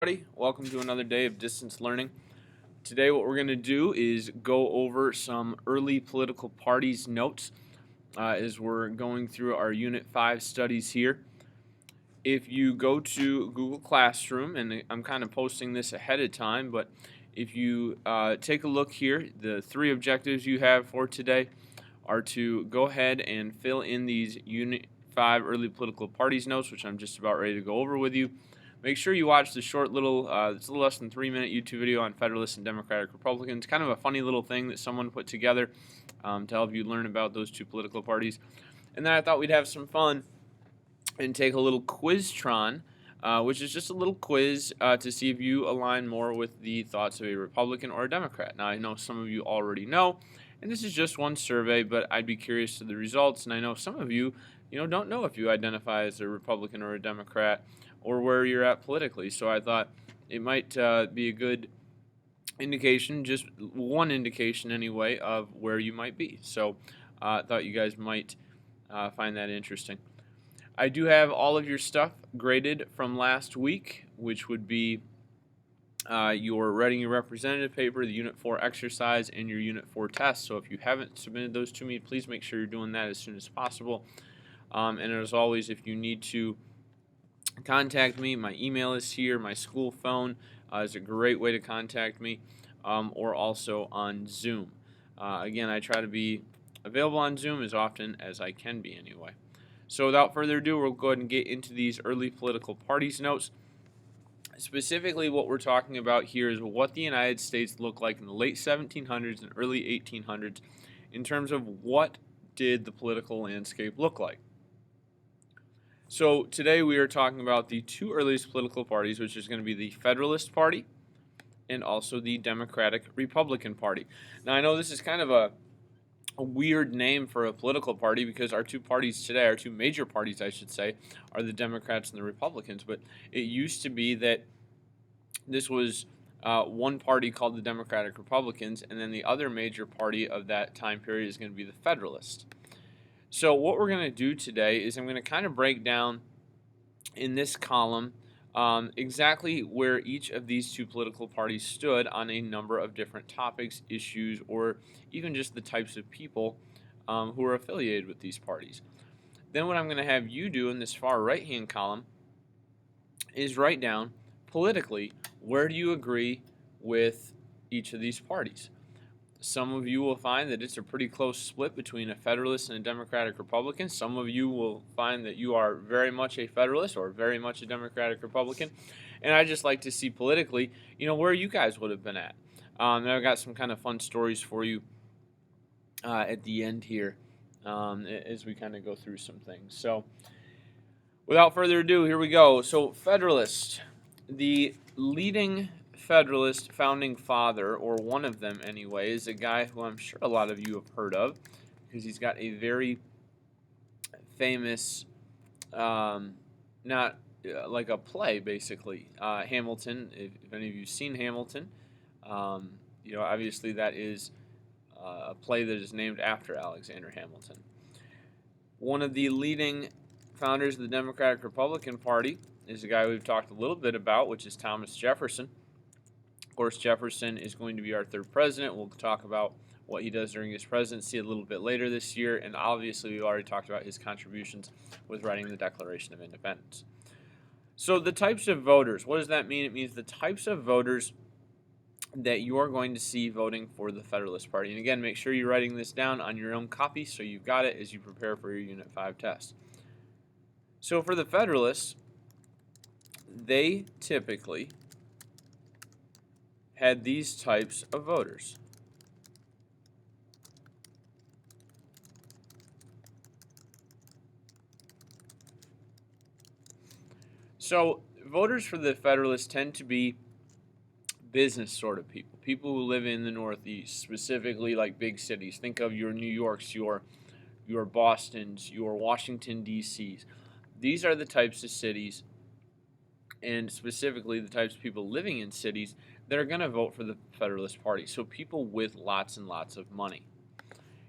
Everybody, welcome to another day of distance learning. Today what we're going to do is go over some early political parties notes as we're going through our Unit 5 studies here. If you go to Google Classroom, and I'm kind of posting this ahead of time, but if you take a look here, the three objectives you have for today are to go ahead and fill in these Unit 5 early political parties notes, which I'm just about ready to go over with you. Make sure you watch the short little, it's a little less than 3-minute YouTube video on Federalists and Democratic Republicans. Kind of a funny little thing that someone put together to help you learn about those two political parties. And then I thought we'd have some fun and take a little Quiztron, which is just a little quiz to see if you align more with the thoughts of a Republican or a Democrat. Now, I know some of you already know, and this is just one survey, but I'd be curious to the results. And I know some of you, don't know if you identify as a Republican or a Democrat, or where you're at politically. So I thought it might be a good indication, just one indication anyway, of where you might be. So I thought you guys might find that interesting. I do have all of your stuff graded from last week, which would be your writing your representative paper, the Unit 4 exercise, and your Unit 4 test. So if you haven't submitted those to me, please make sure you're doing that as soon as possible. And as always, if you need to contact me, my email is here. My school phone is a great way to contact me, or also on Zoom. Again, I try to be available on Zoom as often as I can be anyway. So without further ado, we'll go ahead and get into these early political parties notes. Specifically, what we're talking about here is what the United States looked like in the late 1700s and early 1800s in terms of what did the political landscape look like. So today we are talking about the two earliest political parties, which is going to be the Federalist Party and also the Democratic Republican Party. Now I know this is kind of a weird name for a political party because our two parties today, our two major parties I should say, are the Democrats and the Republicans. But it used to be that this was one party called the Democratic Republicans, and then the other major party of that time period is going to be the Federalists. So what we're going to do today is I'm going to kind of break down in this column exactly where each of these two political parties stood on a number of different topics, issues, or even just the types of people who are affiliated with these parties. Then what I'm going to have you do in this far right-hand column is write down politically where do you agree with each of these parties. Some of you will find that it's a pretty close split between a Federalist and a Democratic Republican. Some of you will find that you are very much a Federalist or very much a Democratic Republican. And I just like to see politically, where you guys would have been at. And I've got some kind of fun stories for you at the end here as we kind of go through some things. So without further ado, here we go. So Federalist, the leading Federalist founding father, or one of them anyway, is a guy who I'm sure a lot of you have heard of because he's got a very famous, not like a play basically, Hamilton. If any of you've seen Hamilton, obviously that is a play that is named after Alexander Hamilton. One of the leading founders of the Democratic Republican Party is a guy we've talked a little bit about, which is Thomas Jefferson. Of course, Jefferson is going to be our third president. We'll talk about what he does during his presidency a little bit later this year, and obviously we've already talked about his contributions with writing the Declaration of Independence. So the types of voters, what does that mean? It means the types of voters that you are going to see voting for the Federalist Party. And again, make sure you're writing this down on your own copy so you've got it as you prepare for your Unit 5 test. So for the Federalists, they typically had these types of voters. So voters for the Federalists tend to be business sort of people, people who live in the Northeast, specifically like big cities. Think of your New Yorks, your Bostons, your Washington, D.C.s. These are the types of cities, and specifically the types of people living in cities that are going to vote for the Federalist Party. So people with lots and lots of money.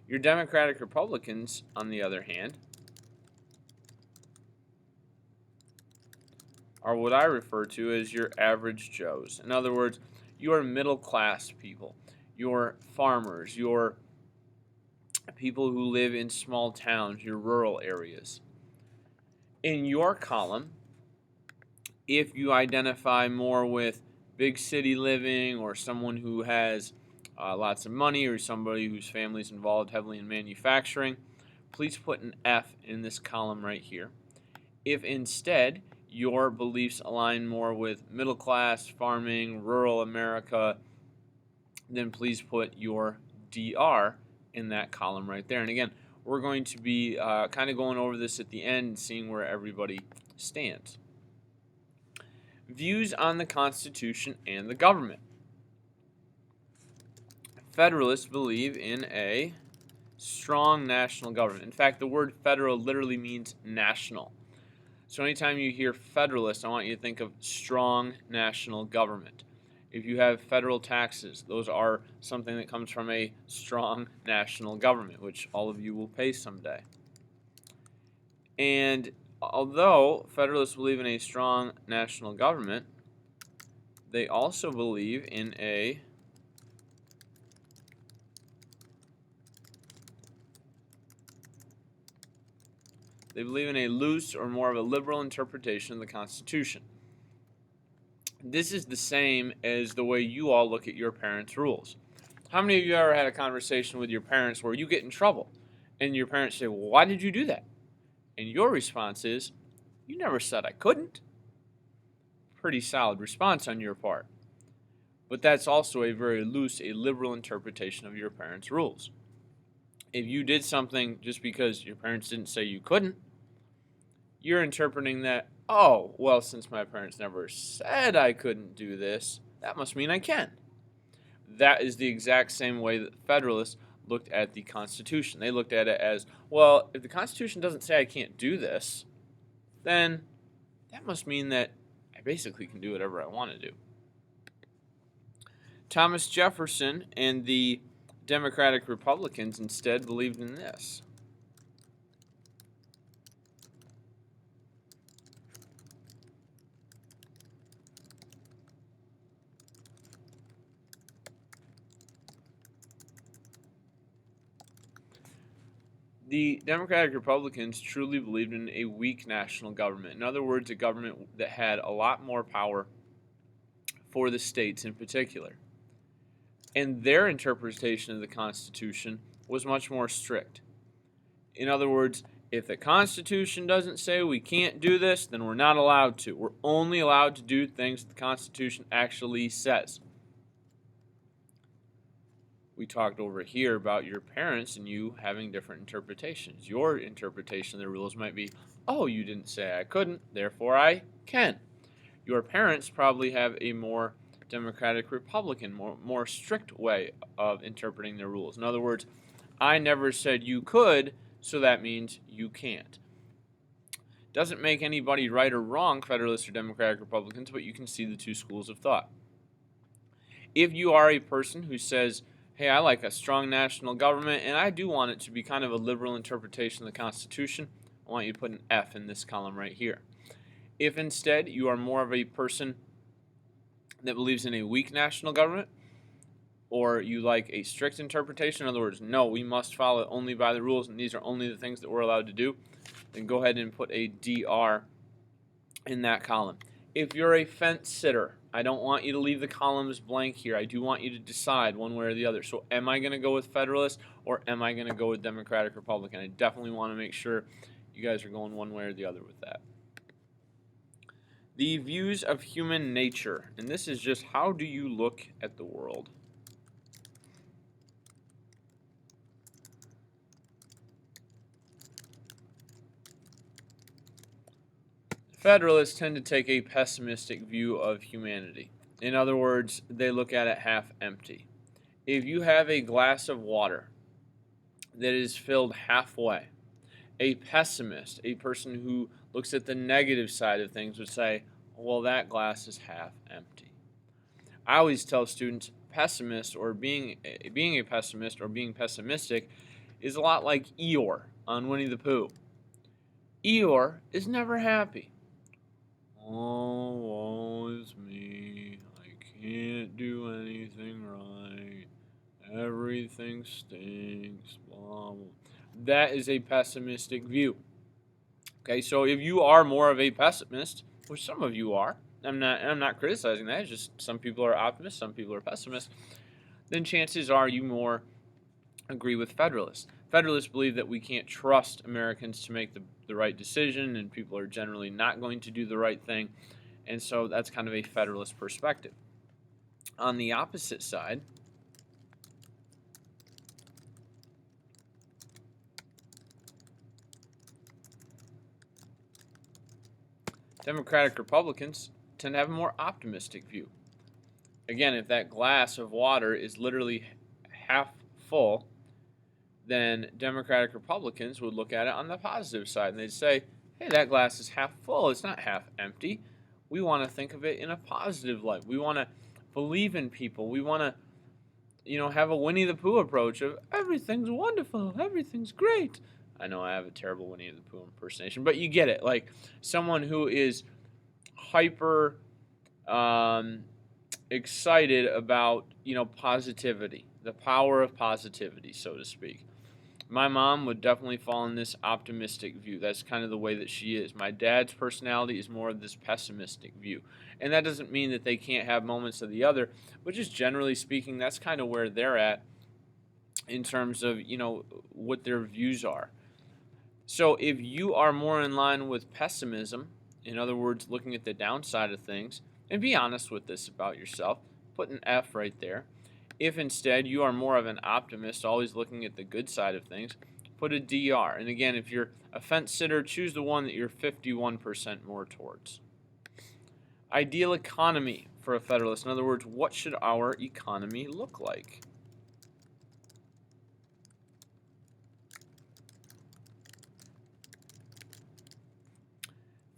Your Democratic Republicans, on the other hand, are what I refer to as your average Joes. In other words, your middle class people, your farmers, your people who live in small towns, your rural areas. In your column, if you identify more with big city living or someone who has lots of money or somebody whose family is involved heavily in manufacturing, please put an F in this column right here. If instead your beliefs align more with middle class, farming, rural America, then please put your DR in that column right there. And again, we're going to be kind of going over this at the end and seeing where everybody stands. Views on the Constitution and the government. Federalists believe in a strong national government. In fact, the word federal literally means national. So anytime you hear Federalist, I want you to think of strong national government. If you have federal taxes, those are something that comes from a strong national government, which all of you will pay someday. And although Federalists believe in a strong national government, they also believe in a loose or more of a liberal interpretation of the Constitution. This is the same as the way you all look at your parents' rules. How many of you ever had a conversation with your parents where you get in trouble and your parents say, "Well, why did you do that?" And your response is, "You never said I couldn't." Pretty solid response on your part. But that's also a very loose, a liberal interpretation of your parents' rules. If you did something just because your parents didn't say you couldn't, you're interpreting that, oh, well, since my parents never said I couldn't do this, that must mean I can. That is the exact same way that the Federalists looked at the Constitution. They looked at it as, well, if the Constitution doesn't say I can't do this, then that must mean that I basically can do whatever I want to do. Thomas Jefferson and the Democratic Republicans instead believed in this. The Democratic Republicans truly believed in a weak national government. In other words, a government that had a lot more power for the states in particular. And their interpretation of the Constitution was much more strict. In other words, if the Constitution doesn't say we can't do this, then we're not allowed to. We're only allowed to do things the Constitution actually says. We talked over here about your parents and you having different interpretations. Your interpretation of the rules might be, oh, you didn't say I couldn't, therefore I can. Your parents probably have a more Democratic Republican, more strict way of interpreting their rules. In other words, I never said you could, so that means you can't. Doesn't make anybody right or wrong, Federalists or Democratic Republicans, but you can see the two schools of thought. If you are a person who says, hey, I like a strong national government, and I do want it to be kind of a liberal interpretation of the Constitution, I want you to put an F in this column right here. If instead you are more of a person that believes in a weak national government, or you like a strict interpretation, in other words, no, we must follow it only by the rules, and these are only the things that we're allowed to do, then go ahead and put a DR in that column. If you're a fence sitter, I don't want you to leave the columns blank here. I do want you to decide one way or the other. So am I going to go with Federalist or am I going to go with Democratic Republican? I definitely want to make sure you guys are going one way or the other with that. The views of human nature. And this is just how do you look at the world? Federalists tend to take a pessimistic view of humanity. In other words, they look at it half empty. If you have a glass of water that is filled halfway, a pessimist, a person who looks at the negative side of things, would say, well, that glass is half empty. I always tell students, pessimist or being a pessimist or being pessimistic is a lot like Eeyore on Winnie the Pooh. Eeyore is never happy. Oh, woe is me. I can't do anything right. Everything stinks. Blah, blah. That is a pessimistic view. Okay, so if you are more of a pessimist, which some of you are, I'm not criticizing that. It's just some people are optimists, some people are pessimists. Then chances are you more agree with Federalists. Federalists believe that we can't trust Americans to make the right decision, and people are generally not going to do the right thing. And so that's kind of a Federalist perspective. On the opposite side, Democratic Republicans tend to have a more optimistic view. Again, if that glass of water is literally half full, then Democratic Republicans would look at it on the positive side and they'd say, hey, that glass is half full, it's not half empty. We want to think of it in a positive light. We want to believe in people. We want to, have a Winnie the Pooh approach of everything's wonderful, everything's great. I know I have a terrible Winnie the Pooh impersonation, but you get it. Like someone who is hyper excited about, positivity, the power of positivity, so to speak. My mom would definitely fall in this optimistic view. That's kind of the way that she is. My dad's personality is more of this pessimistic view. And that doesn't mean that they can't have moments of the other, but just generally speaking, that's kind of where they're at in terms of, what their views are. So if you are more in line with pessimism, in other words, looking at the downside of things, and be honest with this about yourself, put an F right there. If instead you are more of an optimist, always looking at the good side of things, put a DR. And again, if you're a fence sitter, choose the one that you're 51% more towards. Ideal economy for a Federalist. In other words, what should our economy look like?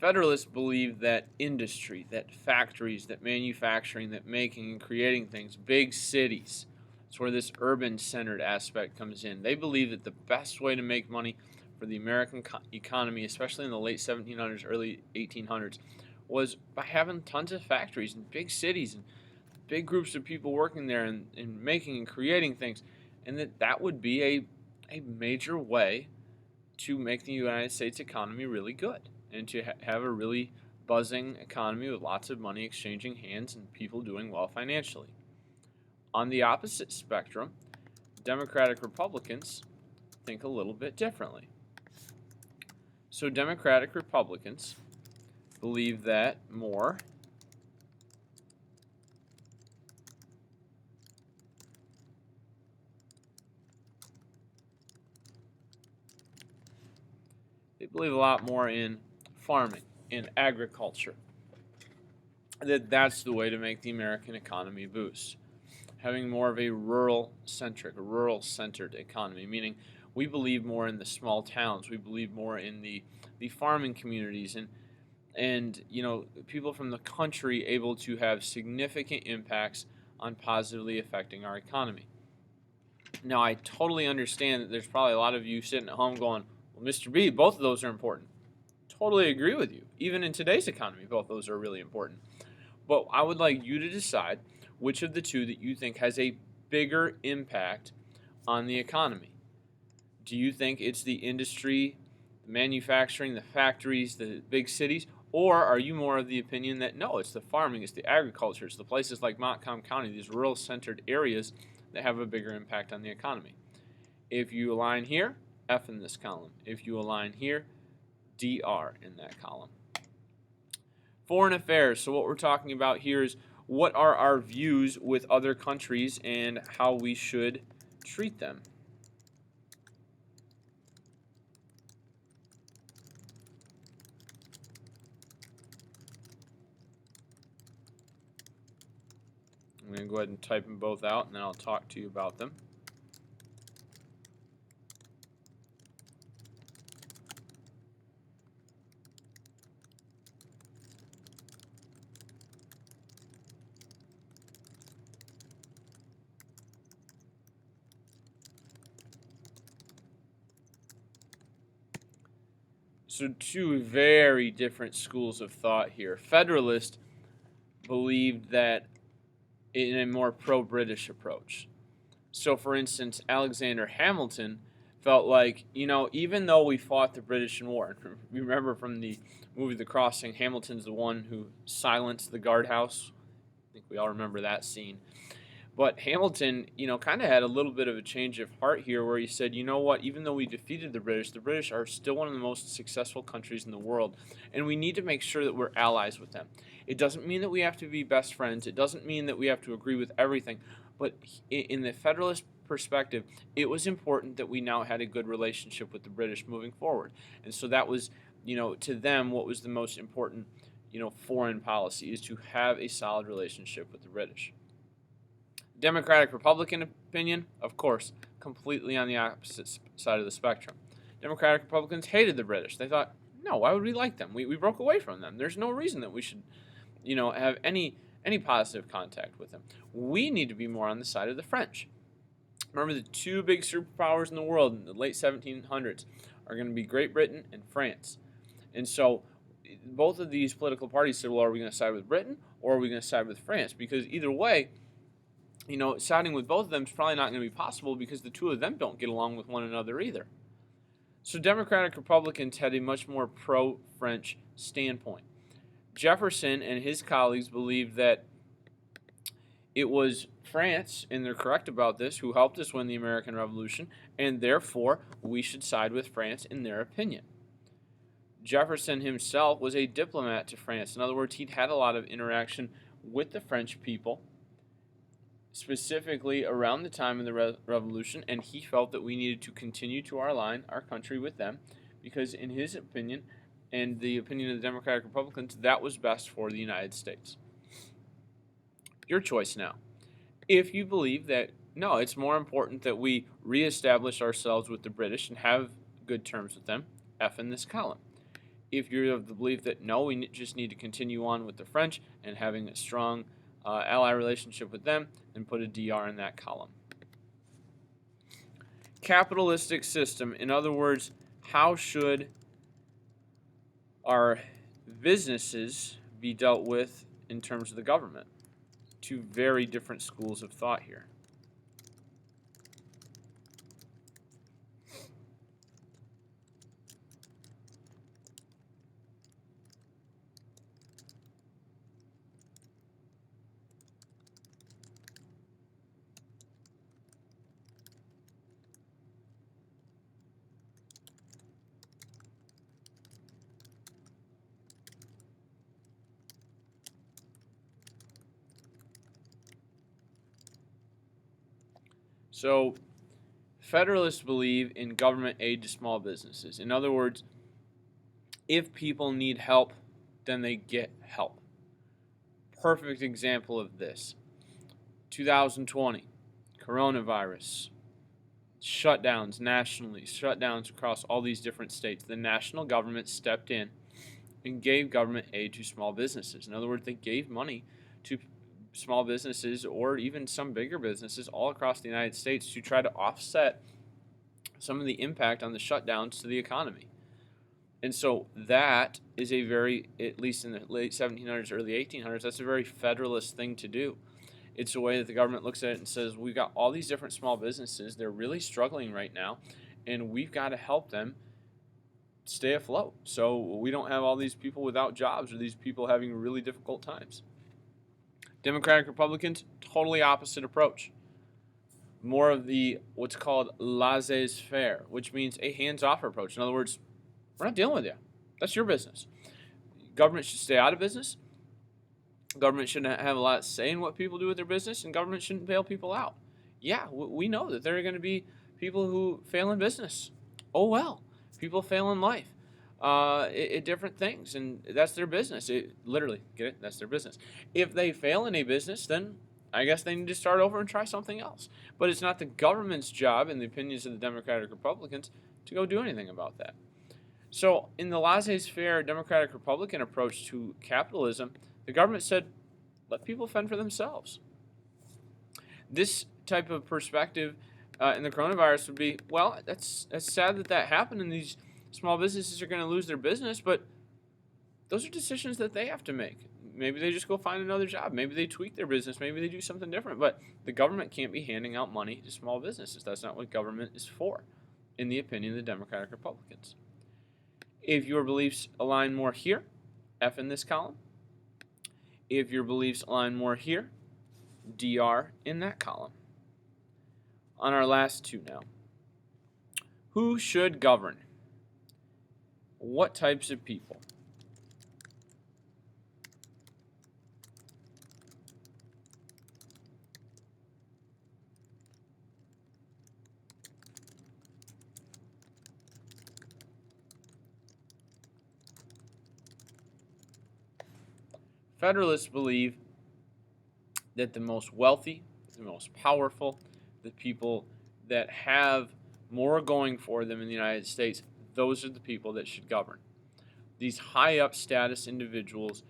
Federalists believe that industry, that factories, that manufacturing, that making and creating things, big cities, that's where this urban-centered aspect comes in. They believe that the best way to make money for the American economy, especially in the late 1700s, early 1800s, was by having tons of factories and big cities and big groups of people working there and making and creating things, and that would be a major way to make the United States economy really good and to have a really buzzing economy with lots of money exchanging hands and people doing well financially. On the opposite spectrum, Democratic Republicans think a little bit differently. So Democratic Republicans believe that more they believe a lot more in farming, in agriculture. That's the way to make the American economy boost. Having more of a rural-centric, rural-centered economy, meaning we believe more in the small towns. We believe more in the farming communities and people from the country able to have significant impacts on positively affecting our economy. Now, I totally understand that there's probably a lot of you sitting at home going, well, Mr. B, both of those are important. Totally agree with you. Even in today's economy, both of those are really important. But I would like you to decide which of the two that you think has a bigger impact on the economy. Do you think it's the industry, the manufacturing, the factories, the big cities? Or are you more of the opinion that no, it's the farming, it's the agriculture, it's the places like Montcalm County, these rural-centered areas that have a bigger impact on the economy? If you align here, F in this column. If you align here, DR in that column. Foreign affairs. So what we're talking about here is what are our views with other countries and how we should treat them. I'm going to go ahead and type them both out and then I'll talk to you about them. So two very different schools of thought here. Federalist believed that in a more pro-British approach. So, for instance, Alexander Hamilton felt like, even though we fought the British in war, you remember from the movie The Crossing, Hamilton's the one who silenced the guardhouse. I think we all remember that scene. But Hamilton, kind of had a little bit of a change of heart here where he said, you know what, even though we defeated the British are still one of the most successful countries in the world, and we need to make sure that we're allies with them. It doesn't mean that we have to be best friends. It doesn't mean that we have to agree with everything. But in the Federalist perspective, it was important that we now had a good relationship with the British moving forward. And so that was, to them, what was the most important, foreign policy, is to have a solid relationship with the British. Democratic Republican opinion, of course, completely on the opposite side of the spectrum. Democratic Republicans hated the British. They thought, no, why would we like them? We broke away from them. There's no reason that we should, have any positive contact with them. We need to be more on the side of the French. Remember, the two big superpowers in the world in the late 1700s are going to be Great Britain and France. And so both of these political parties said, well, are we going to side with Britain or are we going to side with France? Because either way, siding with both of them is probably not going to be possible because the two of them don't get along with one another either. So Democratic Republicans had a much more pro-French standpoint. Jefferson and his colleagues believed that it was France, and they're correct about this, who helped us win the American Revolution, and therefore we should side with France in their opinion. Jefferson himself was a diplomat to France. In other words, he'd had a lot of interaction with the French people, specifically around the time of the Revolution, and he felt that we needed to continue to align our country with them because in his opinion, and the opinion of the Democratic Republicans, that was best for the United States. Your choice now. If you believe that, no, it's more important that we reestablish ourselves with the British and have good terms with them, F in this column. If you're of the belief that, no, we just need to continue on with the French and having a strong ally relationship with them, then put a DR in that column. Capitalistic system. In other words, how should our businesses be dealt with in terms of the government? Two very different schools of thought here. So, Federalists believe in government aid to small businesses. In other words, if people need help, then they get help. Perfect example of this. 2020, coronavirus, shutdowns nationally, shutdowns across all these different states. The national government stepped in and gave government aid to small businesses. In other words, they gave money to small businesses or even some bigger businesses all across the United States to try to offset some of the impact on the shutdowns to the economy. And so that is a very, at least in the late 1700s, early 1800s, that's a very Federalist thing to do. It's a way that the government looks at it and says, we've got all these different small businesses, they're really struggling right now, and we've got to help them stay afloat so we don't have all these people without jobs or these people having really difficult times. Democratic Republicans, totally opposite approach. More of the what's called laissez-faire, which means a hands-off approach. In other words, we're not dealing with you. That's your business. Government should stay out of business. Government shouldn't have a lot of say in what people do with their business, and government shouldn't bail people out. Yeah, we know that there are going to be people who fail in business. Oh well, people fail in life. At different things, and that's their business. Literally, get it? That's their business. If they fail in a business, then I guess they need to start over and try something else. But it's not the government's job, in the opinions of the Democratic Republicans, to go do anything about that. So in the laissez-faire Democratic Republican approach to capitalism, the government said, let people fend for themselves. This type of perspective in the coronavirus would be, well, that's sad that happened, and these Small businesses are going to lose their business, but those are decisions that they have to make. Maybe they just go find another job. Maybe they tweak their business. Maybe they do something different. But the government can't be handing out money to small businesses. That's not what government is for, in the opinion of the Democratic Republicans. If your beliefs align more here, F in this column. If your beliefs align more here, DR in that column. On our last two now. Who should govern? What types of people? Federalists believe that the most wealthy, the most powerful, the people that have more going for them in the United States, those are the people that should govern. These high up status individuals,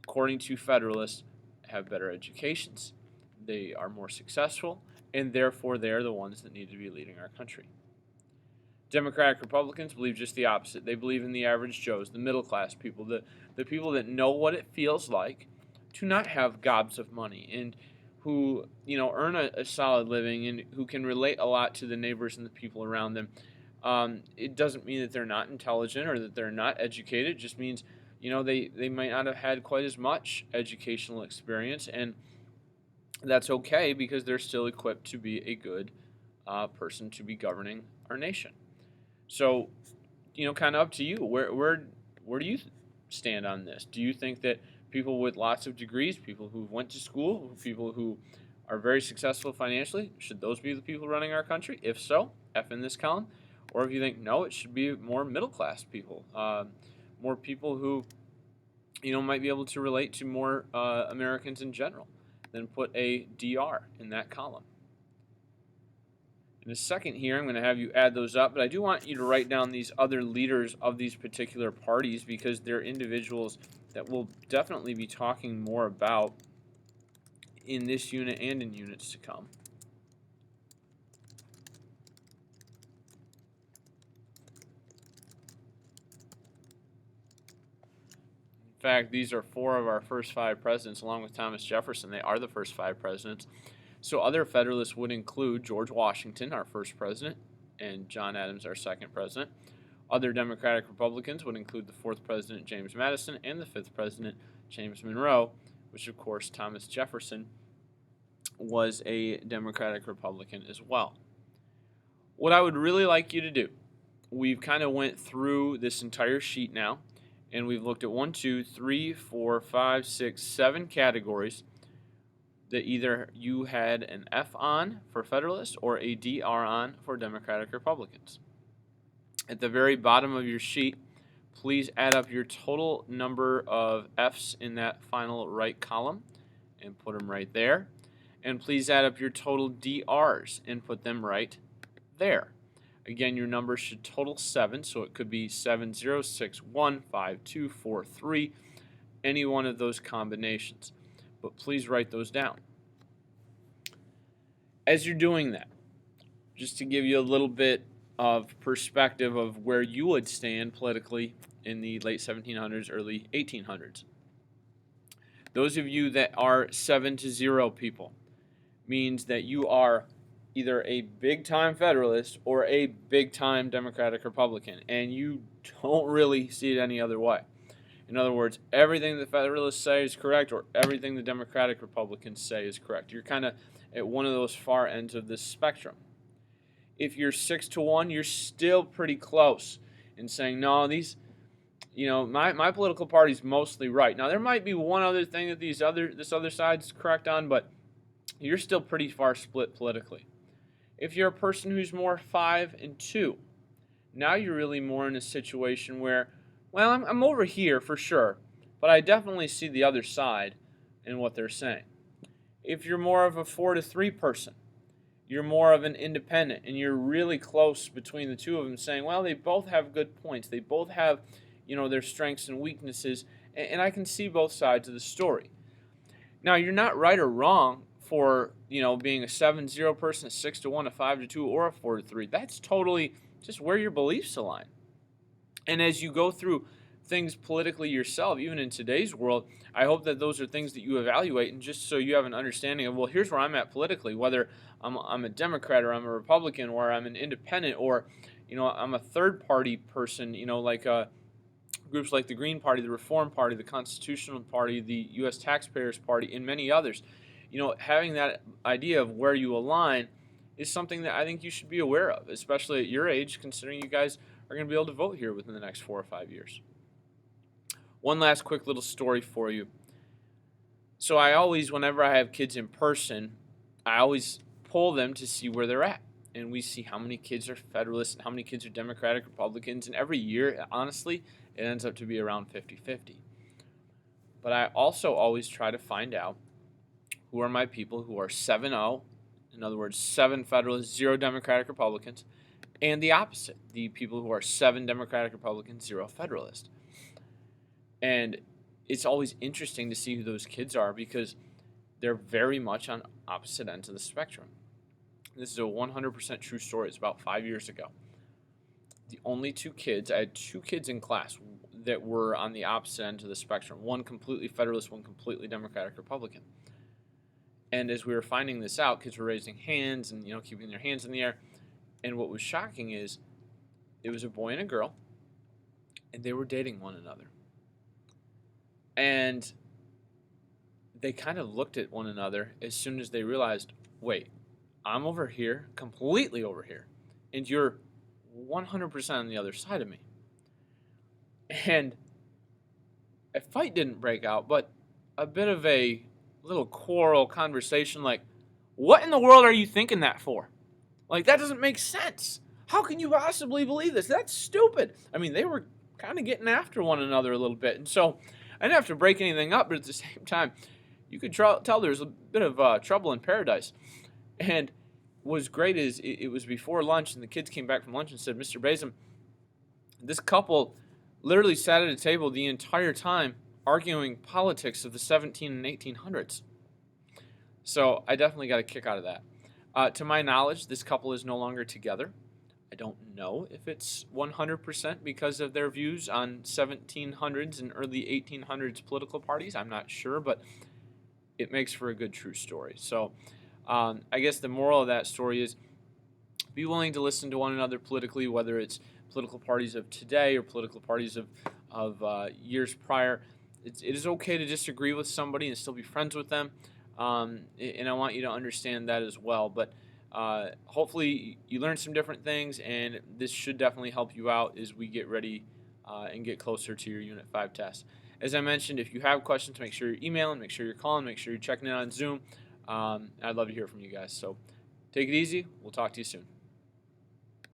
according to Federalists, have better educations, they are more successful, and therefore they are the ones that need to be leading our country. Democratic Republicans believe just the opposite. They believe in the average Joes, the middle class people, the people that know what it feels like to not have gobs of money and who earn a solid living and who can relate a lot to the neighbors and the people around them. It doesn't mean that they're not intelligent or that they're not educated. It just means they might not have had quite as much educational experience, and that's okay because they're still equipped to be a good person to be governing our nation. So, kind of up to you. Where do you stand on this? Do you think that people with lots of degrees, people who went to school, people who are very successful financially, should those be the people running our country? If so, F in this column. Or if you think no, it should be more middle class people, more people who might be able to relate to more Americans in general, then put a DR in that column. In a second here, I'm going to have you add those up, but I do want you to write down these other leaders of these particular parties because they're individuals that we'll definitely be talking more about in this unit and in units to come. In fact, these are 4 of our first 5 presidents, along with Thomas Jefferson. They are the first 5 presidents. So other Federalists would include George Washington, our first president, and John Adams, our second president. Other Democratic Republicans would include the 4th president, James Madison, and the 5th president, James Monroe, which, of course, Thomas Jefferson was a Democratic Republican as well. What I would really like you to do, we've kind of went through this entire sheet now, and we've looked at 1, 2, 3, 4, 5, 6, 7 categories that either you had an F on for Federalists or a DR on for Democratic Republicans. At the very bottom of your sheet, please add up your total number of Fs in that final right column and put them right there. And please add up your total DRs and put them right there. Again, your numbers should total 7, so it could be 7, 0, 6, 1, 5, 2, 4, 3, any one of those combinations. But please write those down. As you're doing that, just to give you a little bit of perspective of where you would stand politically in the late 1700s, early 1800s. Those of you that are 7 to 0 people means that you are either a big-time Federalist or a big-time Democratic Republican, and you don't really see it any other way. In other words, everything the Federalists say is correct or everything the Democratic Republicans say is correct. You're kind of at one of those far ends of this spectrum. If you're 6 to 1, you're still pretty close in saying, no, these, my political party's mostly right. Now, there might be one other thing that this other side's correct on, but you're still pretty far split politically. If you're a person who's more 5 and 2, now you're really more in a situation where, well, I'm over here for sure, but I definitely see the other side in what they're saying. If you're more of a 4 to 3 person, you're more of an independent, and you're really close between the two of them saying, well, they both have good points. They both have, their strengths and weaknesses, and I can see both sides of the story. Now, you're not right or wrong for, being a 7-0 person, a 6 to 1, a 5 to 2, or a 4 to 3. That's totally just where your beliefs align. And as you go through things politically yourself, even in today's world, I hope that those are things that you evaluate, and just so you have an understanding of, well, here's where I'm at politically, whether I'm a Democrat or I'm a Republican or I'm an independent or, I'm a third party person, like groups like the Green Party, the Reform Party, the Constitutional Party, the U.S. Taxpayers Party, and many others. Having that idea of where you align is something that I think you should be aware of, especially at your age, considering you guys are going to be able to vote here within the next 4 or 5 years. One last quick little story for you. So I always, whenever I have kids in person, I always poll them to see where they're at. And we see how many kids are Federalists and how many kids are Democratic, Republicans. And every year, honestly, it ends up to be around 50-50. But I also always try to find out who are my people who are 7-0, in other words, 7 Federalists, 0 Democratic Republicans, and the opposite, the people who are 7 Democratic Republicans, 0 Federalist. And it's always interesting to see who those kids are because they're very much on opposite ends of the spectrum. This is a 100% true story. It's about 5 years ago. The only 2 kids, I had 2 kids in class that were on the opposite end of the spectrum. One completely Federalist, one completely Democratic Republican. And as we were finding this out, kids were raising hands and keeping their hands in the air. And what was shocking is it was a boy and a girl, and they were dating one another. And they kind of looked at one another as soon as they realized, wait, I'm over here, completely over here, and you're 100% on the other side of me. And a fight didn't break out, but a bit of a little quarrel conversation like, what in the world are you thinking that for? Like, that doesn't make sense. How can you possibly believe this? That's stupid. I mean, they were kind of getting after one another a little bit. And so I didn't have to break anything up, but at the same time, you could tell there's a bit of trouble in paradise. And what was great is it was before lunch, and the kids came back from lunch and said, Mr. Bazem, this couple literally sat at a table the entire time arguing politics of the 17 and 1800s. So I definitely got a kick out of that. To my knowledge, this couple is no longer together. I don't know if it's 100% because of their views on 1700s and early 1800s political parties. I'm not sure, but it makes for a good true story. So I guess the moral of that story is be willing to listen to one another politically, whether it's political parties of today or political parties of years prior. It is okay to disagree with somebody and still be friends with them. And I want you to understand that as well. But hopefully you learn some different things, and this should definitely help you out as we get ready and get closer to your Unit 5 test. As I mentioned, if you have questions, make sure you're emailing, make sure you're calling, make sure you're checking in on Zoom. I'd love to hear from you guys. So take it easy. We'll talk to you soon.